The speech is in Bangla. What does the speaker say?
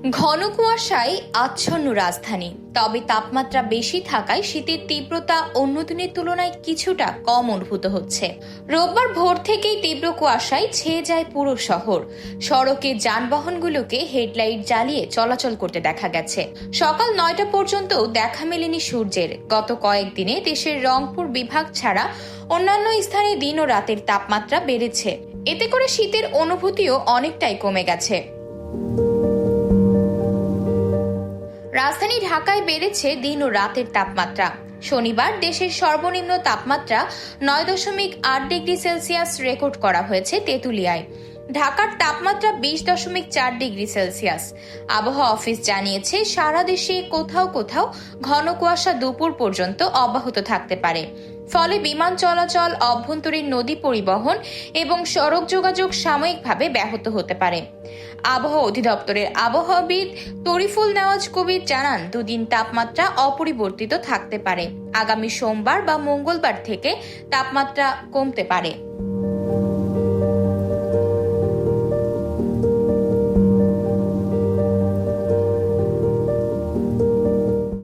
ঘন কুয়াশায় আচ্ছন্ন রাজধানী, তবে তাপমাত্রা বেশি থাকায় শীতের তীব্রতা অন্য দিনের তুলনায় কিছুটা কম অনুভূত হচ্ছে। রোববার ভোর থেকেই তীব্র কুয়াশায় ছেয়ে যায় পুরো শহর। সড়কে যানবাহনগুলোকে হেডলাইট জ্বালিয়ে চলাচল করতে দেখা গেছে। সকাল 9টা পর্যন্তও দেখা মেলেনি সূর্যের। গত কয়েকদিনে দেশের রংপুর বিভাগ ছাড়া অন্যান্য স্থানে দিন ও রাতের তাপমাত্রা বেড়েছে। এতে করে শীতের অনুভূতিও অনেকটাই কমে গেছে। রাজধানী ঢাকায় বেড়েছে দিন ও রাতের তাপমাত্রা। শনিবার দেশের সর্বনিম্ন তাপমাত্রা 9.8 ডিগ্রি সেলসিয়াস রেকর্ড করা হয়েছে তেঁতুলিয়ায়। ঢাকার তাপমাত্রা 20.4 ডিগ্রি সেলসিয়াস। আবহাওয়া অফিস জানিয়েছে, সারা দেশে কোথাও কোথাও ঘন কুয়াশা দুপুর পর্যন্ত অব্যাহত থাকতে পারে। ফলে বিমান চলাচল, অভ্যন্তরীণ নদী পরিবহন এবং সড়ক যোগাযোগ সাময়িকভাবে ব্যাহত হতে পারে। আবহাওয়া অধিদপ্তরের আবহাওয়াবিদ তরিফুল নেওয়াজ কবির জানান, দুদিন তাপমাত্রা অপরিবর্তিত থাকতে পারে। আগামী সোমবার বা মঙ্গলবার থেকে তাপমাত্রা কমতে পারে।